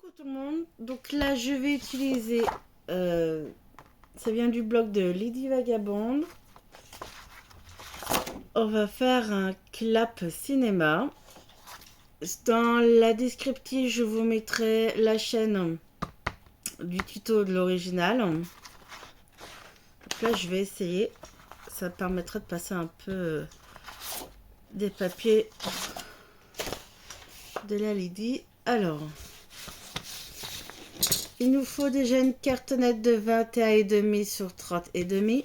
Coucou tout le monde, donc là je vais utiliser, ça vient du blog de Lady Vagabonde. On va faire un clap cinéma. Dans la descriptive je vous mettrai la chaîne du tuto de l'original. Donc là je vais essayer, ça permettra de passer un peu des papiers de la Lady. Alors, il nous faut déjà une cartonnette de 21,5 sur 30,5.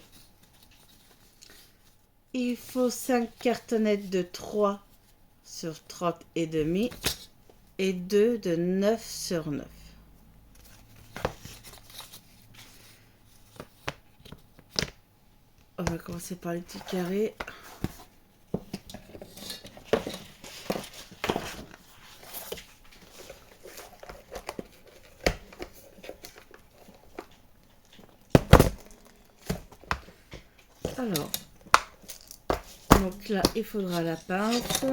Il faut 5 cartonnettes de 3 sur 30,5 et 2 de 9 sur 9. On va commencer par les petits carrés. Alors, donc là, il faudra la pince,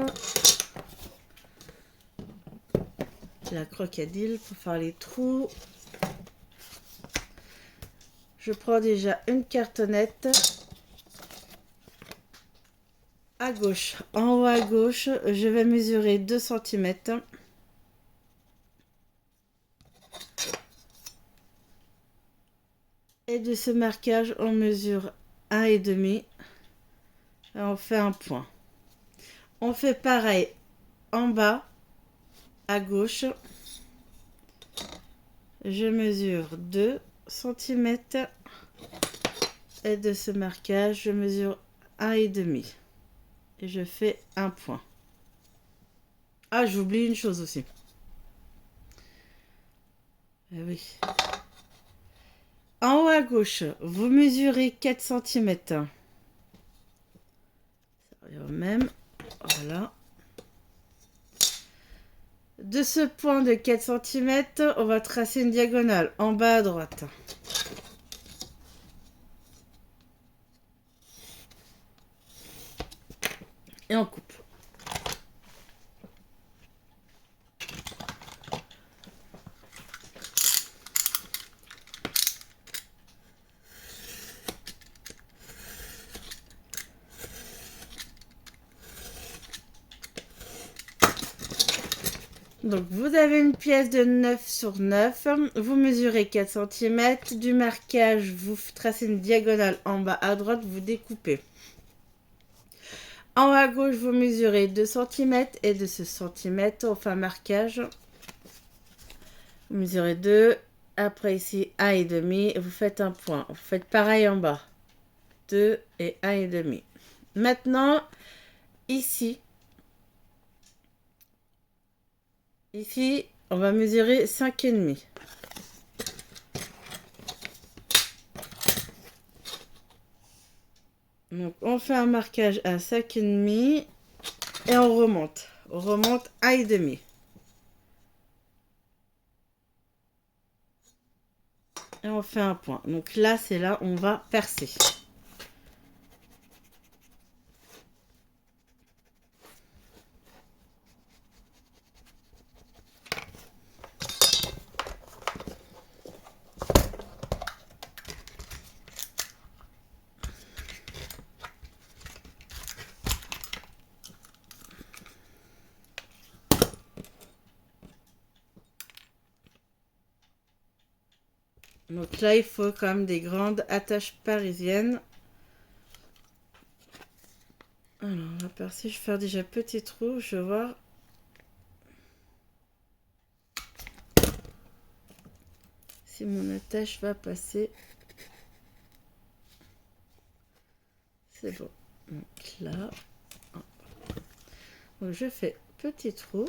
la crocodile pour faire les trous. Je prends déjà une cartonnette à gauche. En haut à gauche, je vais mesurer 2 cm. Et de ce marquage, on mesure 1,5. Et on fait un point. On fait pareil en bas à gauche. Je mesure 2 cm et de ce marquage je mesure 1,5 et je fais un point. Ah, j'oublie une chose aussi. Eh oui. En haut à gauche, vous mesurez 4 cm. Ça revient au même. Voilà. De ce point de 4 cm, on va tracer une diagonale en bas à droite. Et on coupe. Donc vous avez une pièce de 9 sur 9, vous mesurez 4 cm, du marquage, vous tracez une diagonale en bas à droite, vous découpez. En haut à gauche, vous mesurez 2 cm et de ce centimètre, on fait un marquage. Vous mesurez 2, après ici 1,5, vous faites un point. Vous faites pareil en bas, 2 et 1,5. Maintenant, ici, on va mesurer 5,5. Donc, on fait un marquage à 5,5 et on remonte. On remonte 1,5. Et on fait un point. Donc là, c'est là où on va percer. Donc là, il faut quand même des grandes attaches parisiennes. Alors, on va percer. Je vais faire déjà petit trou. Je vais voir. Si mon attache va passer. C'est bon. Donc là. Donc je fais petit trou.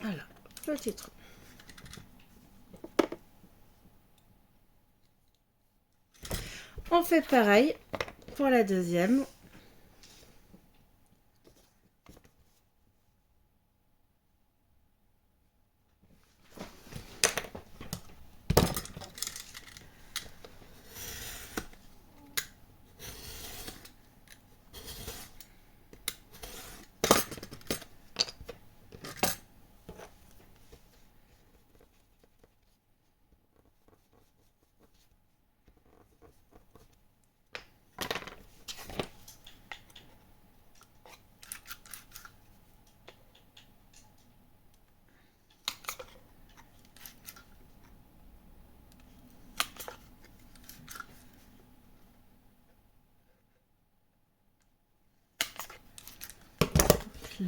Voilà, petit trou. On fait pareil pour la deuxième.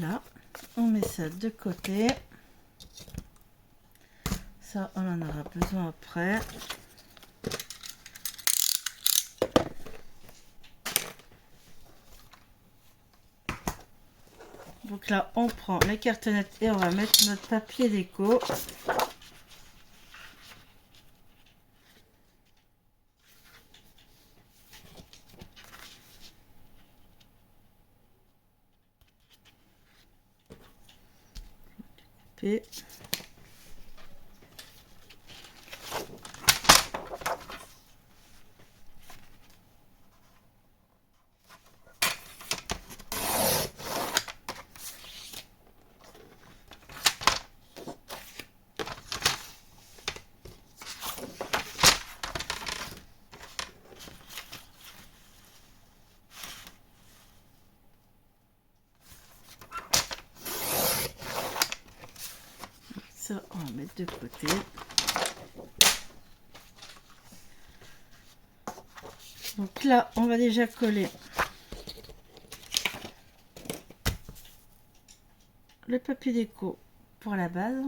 Voilà, on met ça de côté. Ça, on en aura besoin après. Donc là, on prend la cartonnette et on va mettre notre papier déco. Et ça, on va mettre de côté. Donc là, on va déjà coller le papier déco pour la base.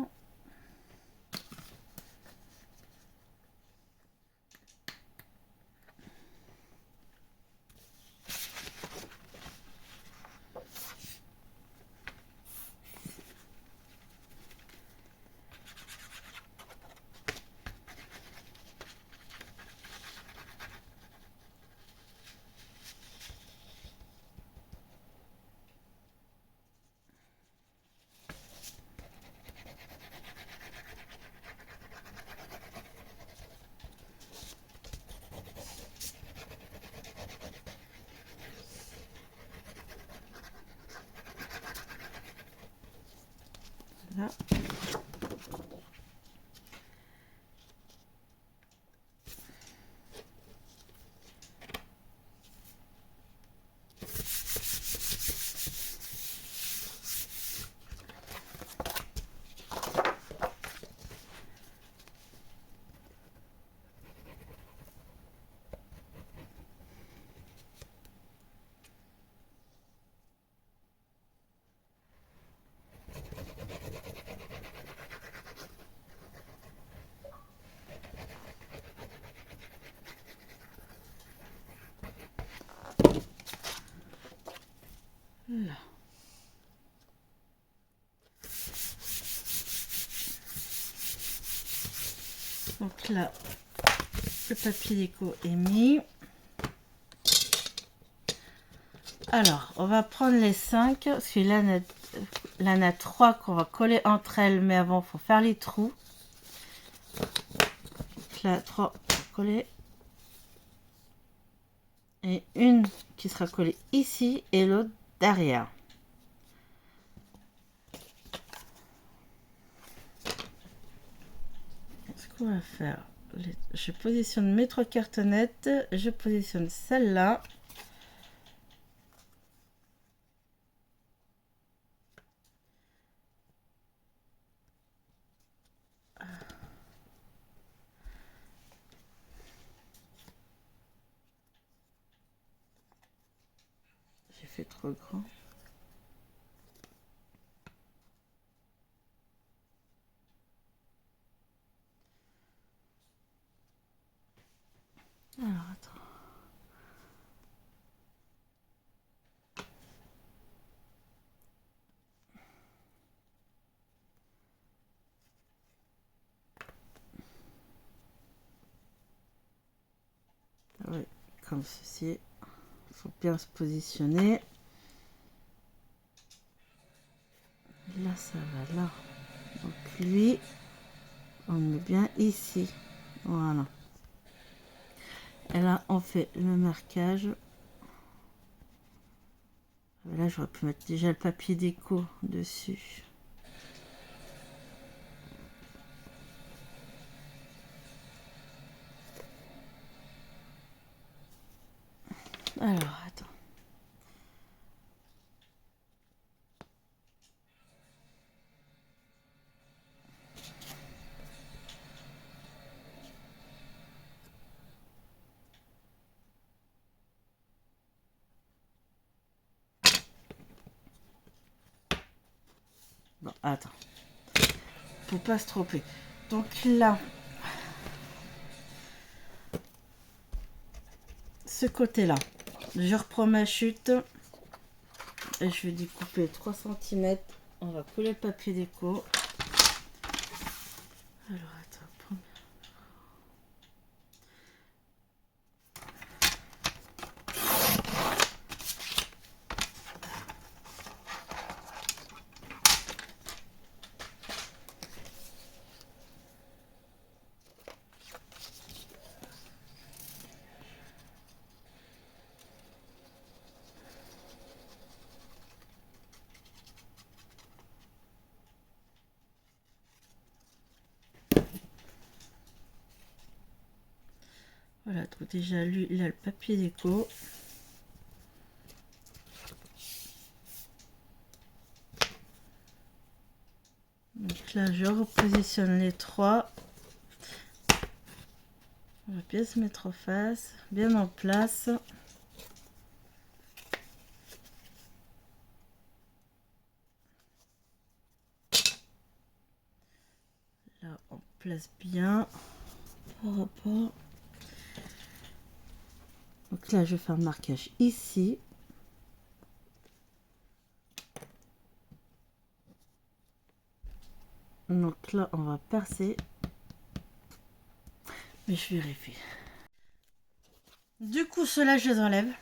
Là. Là. Donc là, le papier déco est mis. Alors, on va prendre les 5, parce que là, il y en a 3 qu'on va coller entre elles, mais avant, il faut faire les trous. Donc là, 3 collés. Et une qui sera collée ici et l'autre derrière. Ce qu'on va faire, je positionne mes 3 cartonnettes, je positionne celle-là. J'ai fait trop grand. Alors, attends. Oui, comme ceci. Il faut bien se positionner. Là, ça va là. Donc lui, on le met bien ici. Voilà. Et là, on fait le marquage. Là, j'aurais pu mettre déjà le papier déco dessus. Alors, attends. Bon, attends. Faut pas se tromper. Donc là, ce côté-là, je reprends ma chute et je vais découper 3 cm. On va couler le papier déco. Alors, attends. Voilà, donc déjà lui, il a le papier déco. Donc là, je repositionne les 3. On va bien se mettre en face, bien en place. Là, on place bien par rapport. Donc là, je vais faire un marquage ici. Donc là, on va percer. Mais je vérifie. Du coup, ceux-là, je les enlève.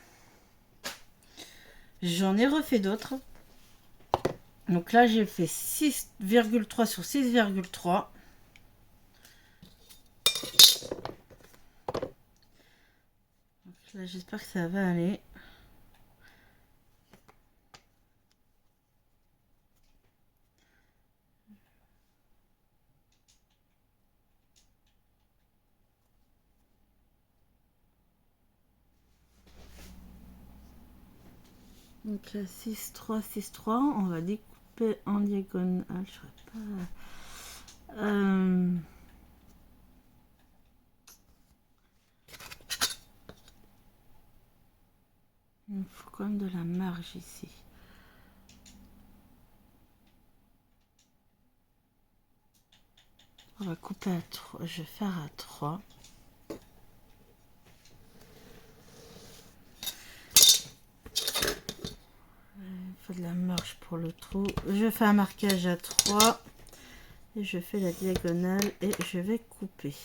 J'en ai refait d'autres. Donc là, j'ai fait 6,3 sur 6,3. Là, j'espère que ça va aller. Donc là, 6,3, 6,3. On va découper en diagonale. Je serais pas... Il me faut quand même de la marge ici. On va couper à 3. Je vais faire à 3. Il faut de la marge pour le trou. Je fais un marquage à 3. Et je fais la diagonale et je vais couper.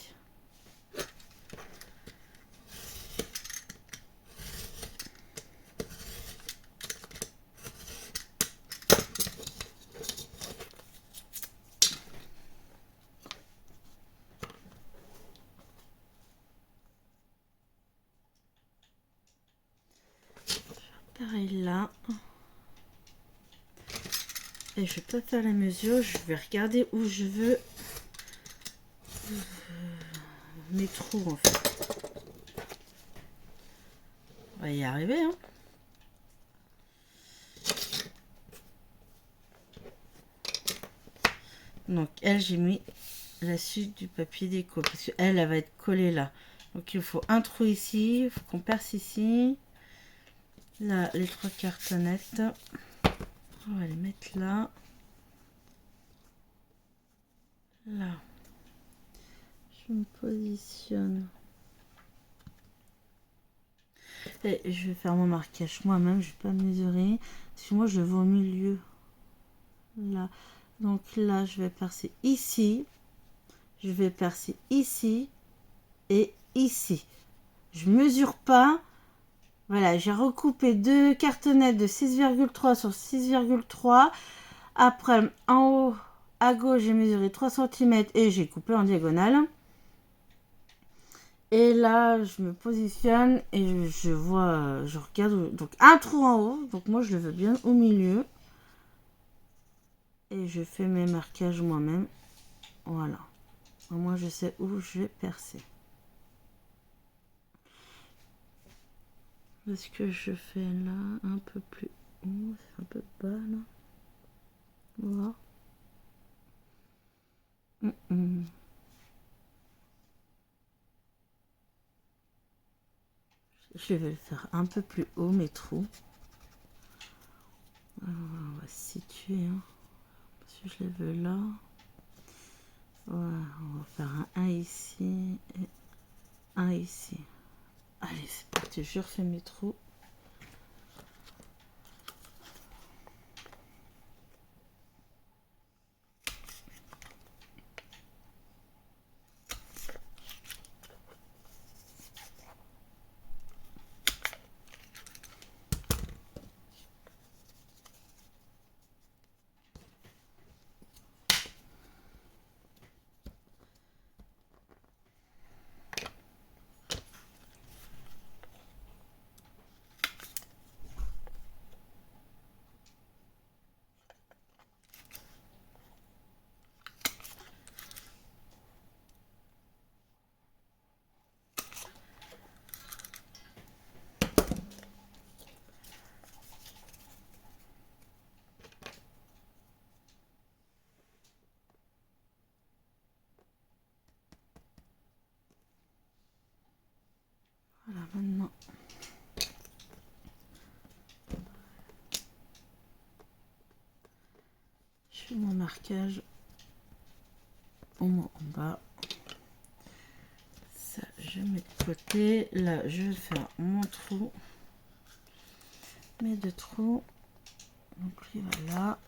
Pareil là. Et je peux faire la mesure. Je vais regarder où je veux mes trous en fait. On va y arriver. Hein. Donc elle, j'ai mis la suite du papier déco parce que elle va être collée là. Donc il faut un trou ici. Il faut qu'on perce ici. Là, les 3 cartonnettes. On va les mettre là. Là. Je me positionne. Et je vais faire mon marquage moi-même. Je vais pas mesurer. Parce que moi, je vais au milieu. Là. Donc là, je vais percer ici. Je vais percer ici. Et ici. Je mesure pas. Voilà, j'ai recoupé 2 cartonnettes de 6,3 sur 6,3. Après, en haut, à gauche, j'ai mesuré 3 cm et j'ai coupé en diagonale. Et là, je me positionne et je vois, je regarde. Donc, un trou en haut. Donc, moi, je le veux bien au milieu. Et je fais mes marquages moi-même. Voilà. Moi, je sais où je vais percer. Est-ce que je fais là un peu plus haut, c'est un peu bas là. Voilà. Je vais le faire un peu plus haut mes trous. Alors, on va se situer. Hein. Si je les veux là. Voilà, on va faire un ici et un ici. Allez, c'est parti, je refais mes trous. Voilà, maintenant. Je fais mon marquage au moins en bas. Ça, je mets de côté. Là, je vais faire mon trou. Mes deux trous. Donc lui, voilà.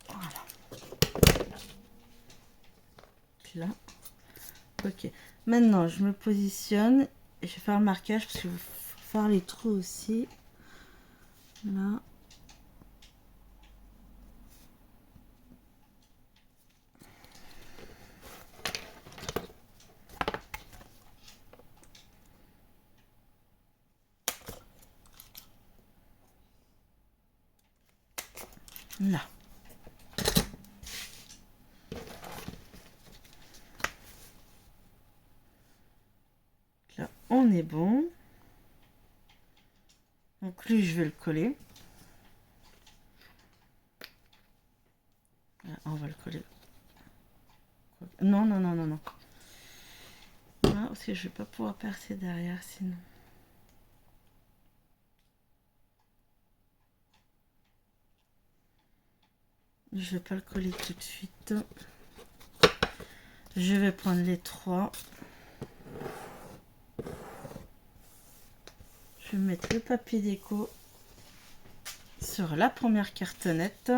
Voilà. Puis là. Ok. Maintenant, je me positionne. Et je vais faire le marquage parce qu'il faut faire les trous aussi. Là. Là. Là, on est bon. Donc lui, je vais le coller. Là, on va le coller. Non, non, non, non, non. Là, parce que je vais pas pouvoir percer derrière sinon. Je vais pas le coller tout de suite. Je vais prendre les trois. Je vais mettre le papier déco sur la première cartonnette.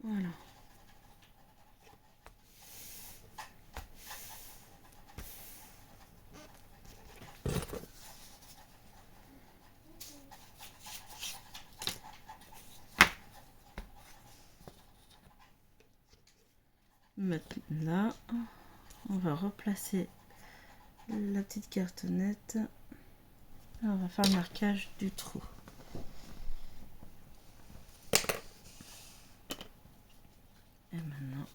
Voilà. Maintenant, on va replacer la petite cartonnette. On va faire le marquage du trou. Et maintenant,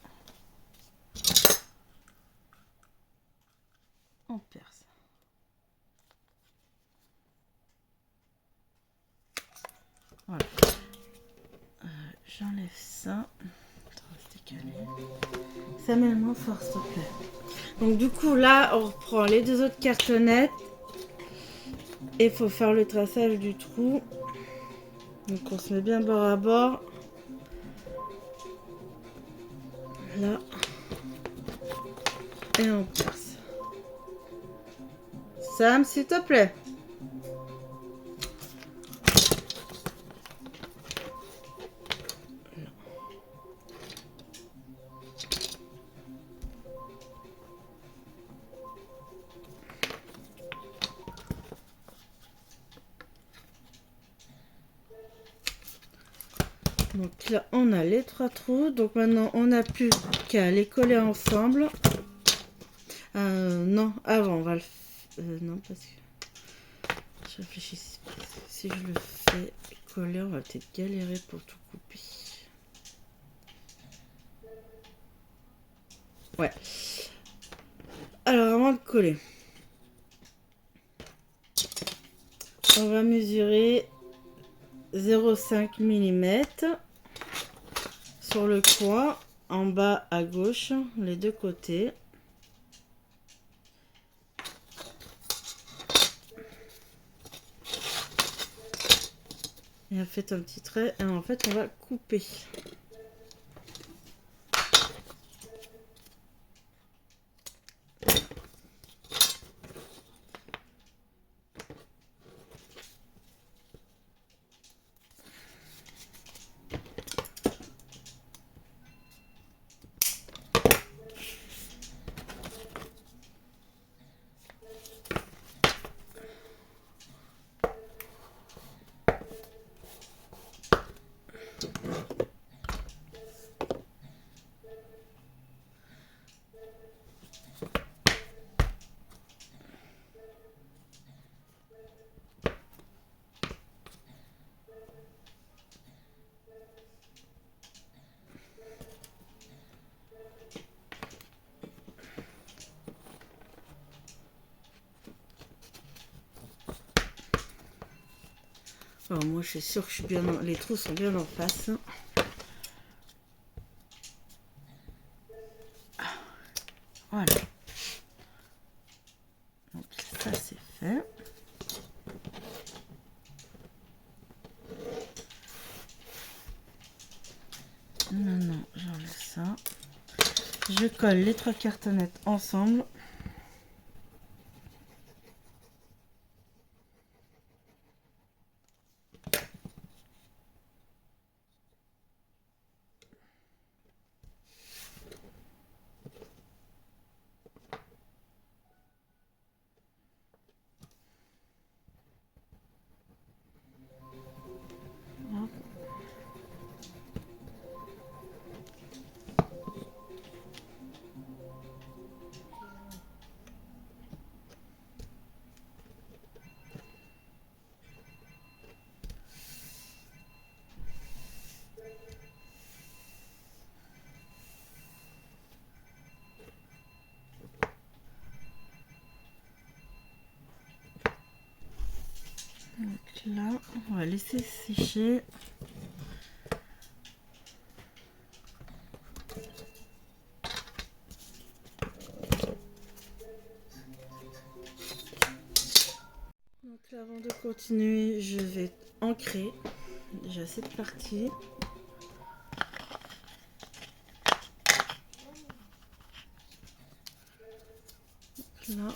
on perce. Voilà. J'enlève ça. Ça met moins fort, s'il te plaît. Donc du coup, là, on reprend les deux autres cartonnettes. Et il faut faire le traçage du trou. Donc on se met bien bord à bord. Là. Et on perce. Sam, s'il te plaît. Donc là, on a les 3 trous. Donc maintenant, on n'a plus qu'à les coller ensemble. Non, avant, on va le non, parce que je réfléchis. Si je le fais coller, on va peut-être galérer pour tout couper. Ouais. Alors, avant de coller, on va mesurer 0,5 mm sur le coin, en bas à gauche, les deux côtés. Et on fait un petit trait et en fait on va couper. Alors moi je suis sûre que je suis bien les trous sont bien en face. Voilà. Donc ça c'est fait. Maintenant j'enlève ça. Je colle les 3 cartonnettes ensemble. Donc là, on va laisser sécher. Donc là, avant de continuer, je vais ancrer déjà cette partie. Donc là.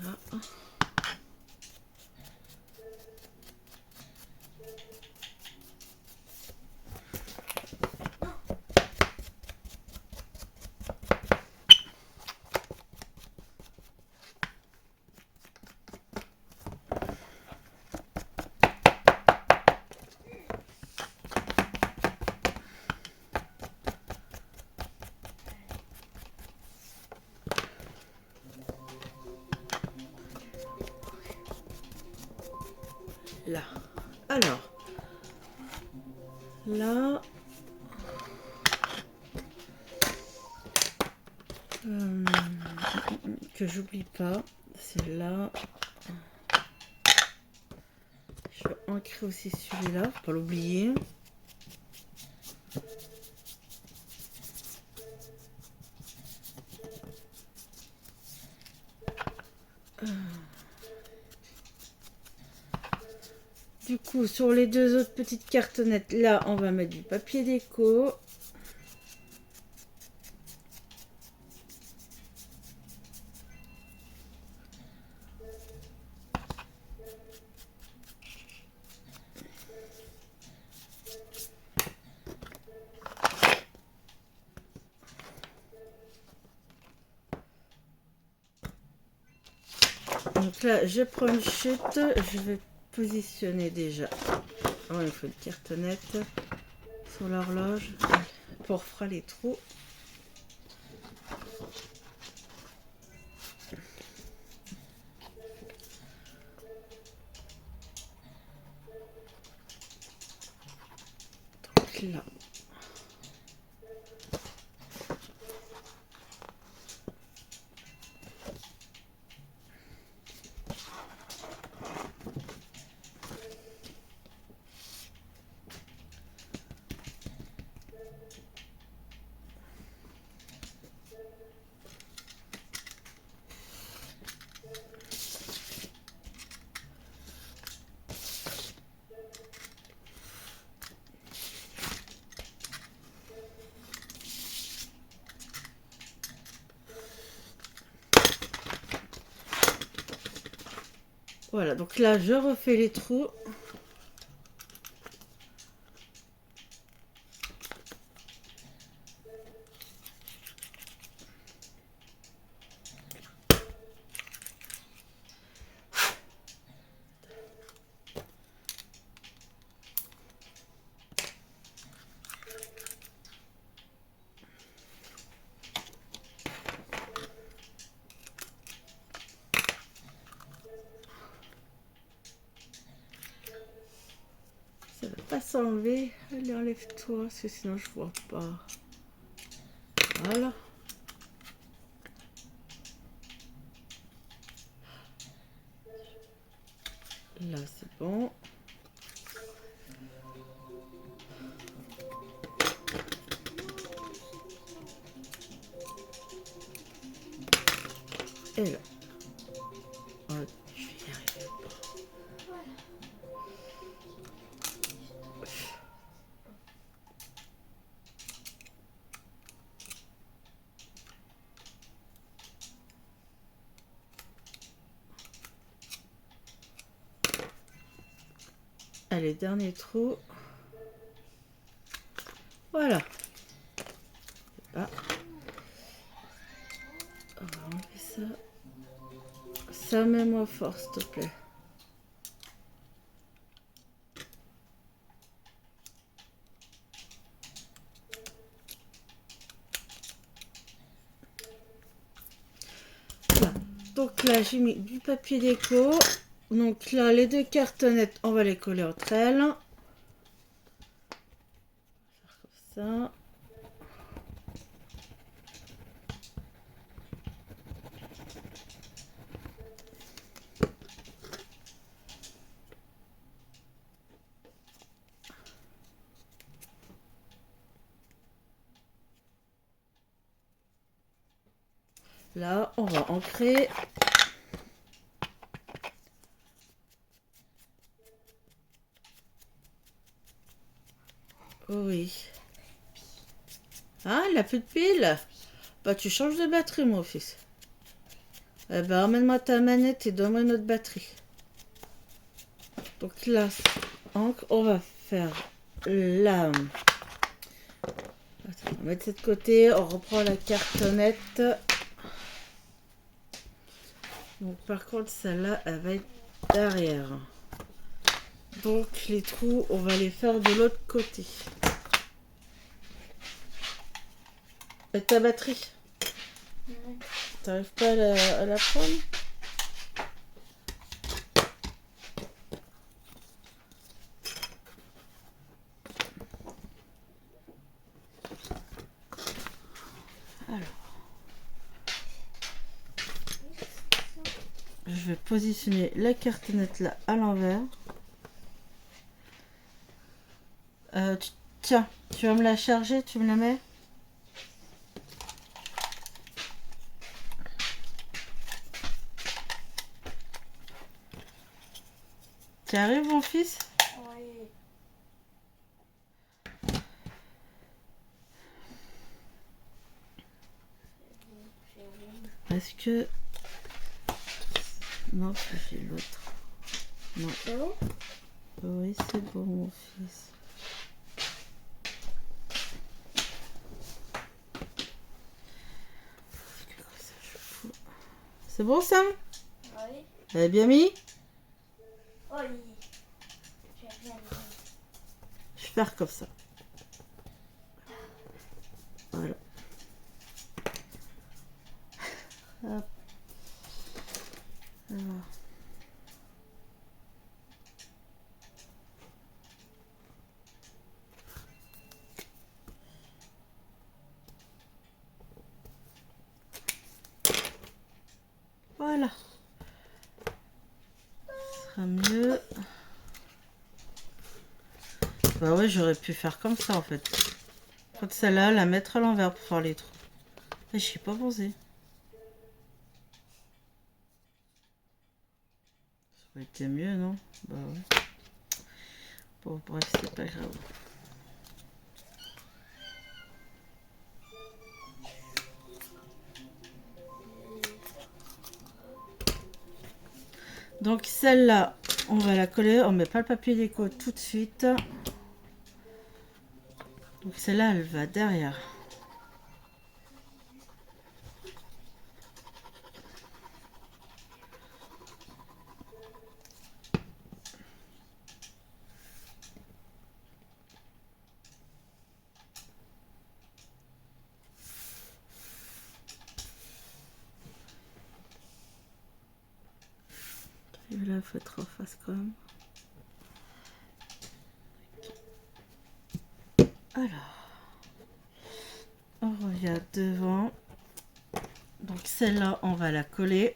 Voilà. Là. Alors, là, que j'oublie pas, c'est là. Je vais ancrer aussi celui-là, faut pas l'oublier. du coup, sur les deux autres petites cartonnettes, là, on va mettre du papier déco. Donc là, je prends une chute, je vais positionner déjà. Oh, il faut une cartonnette sur l'horloge pour faire les trous. Donc là. Voilà, donc là, je refais les trous. Ça va pas s'enlever. Allez, enlève-toi, parce que sinon je vois pas. Voilà. Là, c'est bon. Et là. Oh, je vais y arriver. Allez, dernier trou. Voilà. Ah. On va enlever ça. Ça, mets-moi fort, s'il te plaît. Voilà. Donc là, j'ai mis du papier déco. Donc là, les deux cartonnettes, on va les coller entre elles. Comme ça. Là, on va ancrer. Oh oui. Ah, il a plus de pile. Bah, tu changes de batterie, mon fils. Eh ben, emmène-moi ta manette et donne-moi une autre batterie. Donc là, on va faire là. Attends, on va mettre ça de côté. On reprend la cartonnette. Donc, par contre, celle-là, elle va être derrière. Donc, les trous, on va les faire de l'autre côté. Et ta batterie? T'arrives pas à la prendre? Alors, je vais positionner la cartonnette là à l'envers. Tiens, tu vas me la charger, tu me la mets? Tu arrives, mon fils? Oui. C'est rouge. Est-ce que... Non, j'ai l'autre. Non. C'est bon? Oui, c'est bon, mon fils. C'est bon, Sam? Oui. Elle est bien mis? Oui. J'ai bien mis. Je vais faire comme ça. Voilà. Hop. Alors. Voilà. Ce sera mieux. Bah ouais, j'aurais pu faire comme ça en fait. Prendre celle-là, la mettre à l'envers pour faire les trous. Et je sais pas pensé. Ça aurait été mieux, non? Bah ouais. Bon, bref, c'est pas grave. Donc celle-là, on va la coller. On met pas le papier déco tout de suite. Donc celle-là, elle va derrière. Et là, il faut être en face quand même. Alors, on revient devant. Donc celle-là, on va la coller.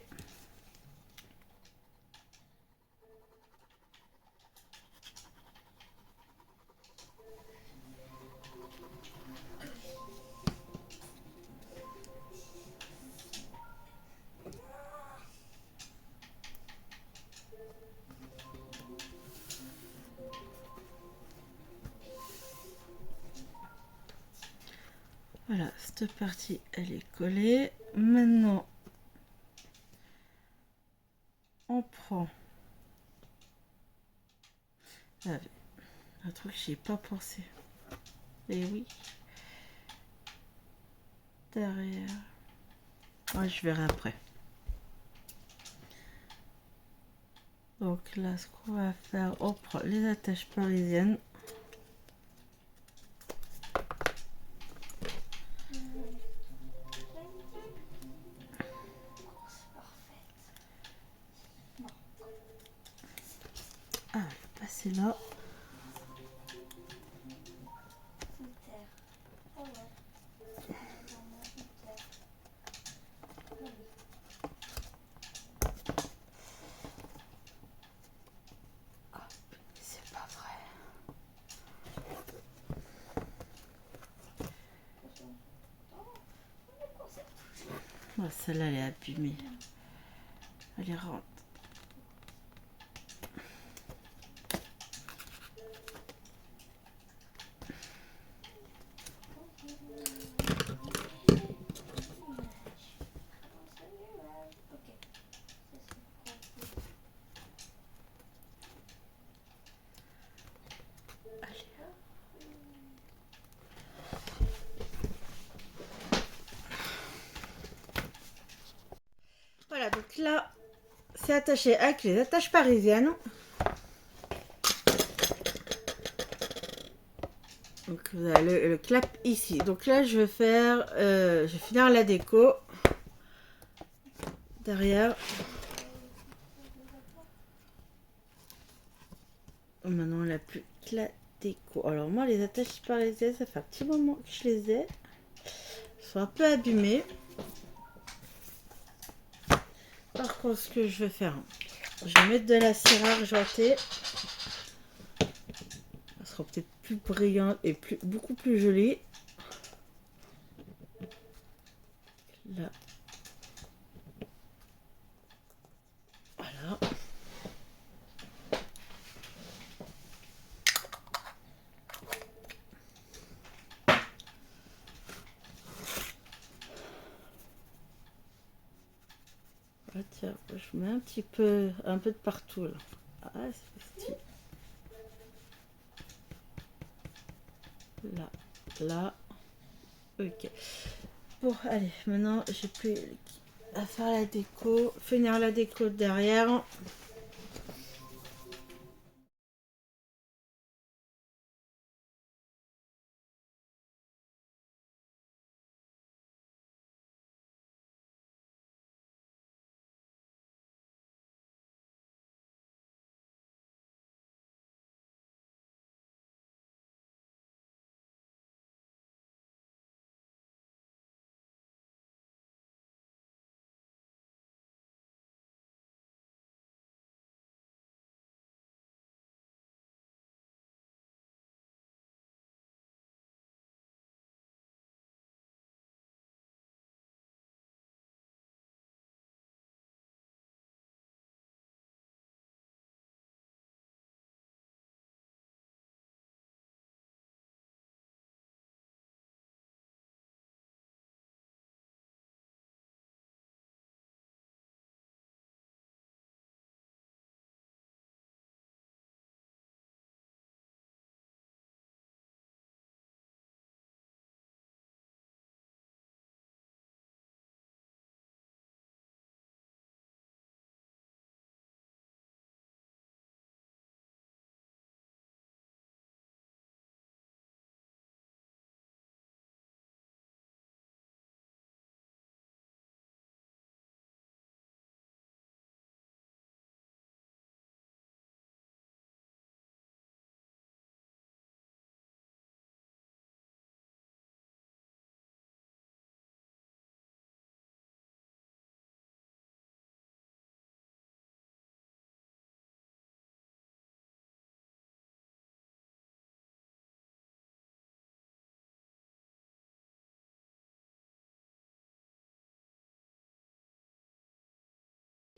Voilà, cette partie, elle est collée. Maintenant, on prend un truc que j'ai pas pensé. Et oui. Derrière. Ouais, je verrai après. Donc là, ce qu'on va faire, on prend les attaches parisiennes. Ah, le passer là. C'est pas vrai. Oh, celle-là, elle est abîmée. Elle est rentre. Voilà, donc là, c'est attaché avec les attaches parisiennes. Donc vous avez le clap ici. Donc là, je vais faire, je vais finir la déco derrière. Maintenant, on n'a plus que la déco. Alors moi, les attaches parisiennes, ça fait un petit moment que je les ai. Elles sont un peu abîmées. Par contre, ce que je vais faire, je vais mettre de la cire argentée. Elle sera peut-être plus brillante et beaucoup plus jolie. Là. Voilà. Je mets un peu de partout là. Ah, c'est stylé. Là, là. Ok. Bon, allez, maintenant j'ai plus à faire la déco, finir la déco derrière.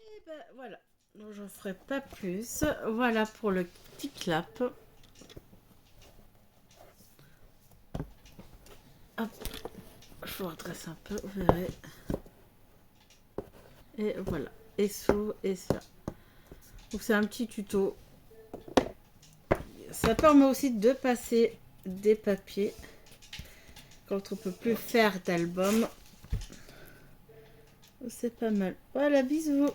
Et ben voilà, donc j'en ferai pas plus. Voilà pour le petit clap. Hop, je vous redresse un peu, vous verrez. Et voilà, et sous et ça. Donc c'est un petit tuto. Ça permet aussi de passer des papiers quand on peut plus faire d'album. C'est pas mal. Voilà, bisous.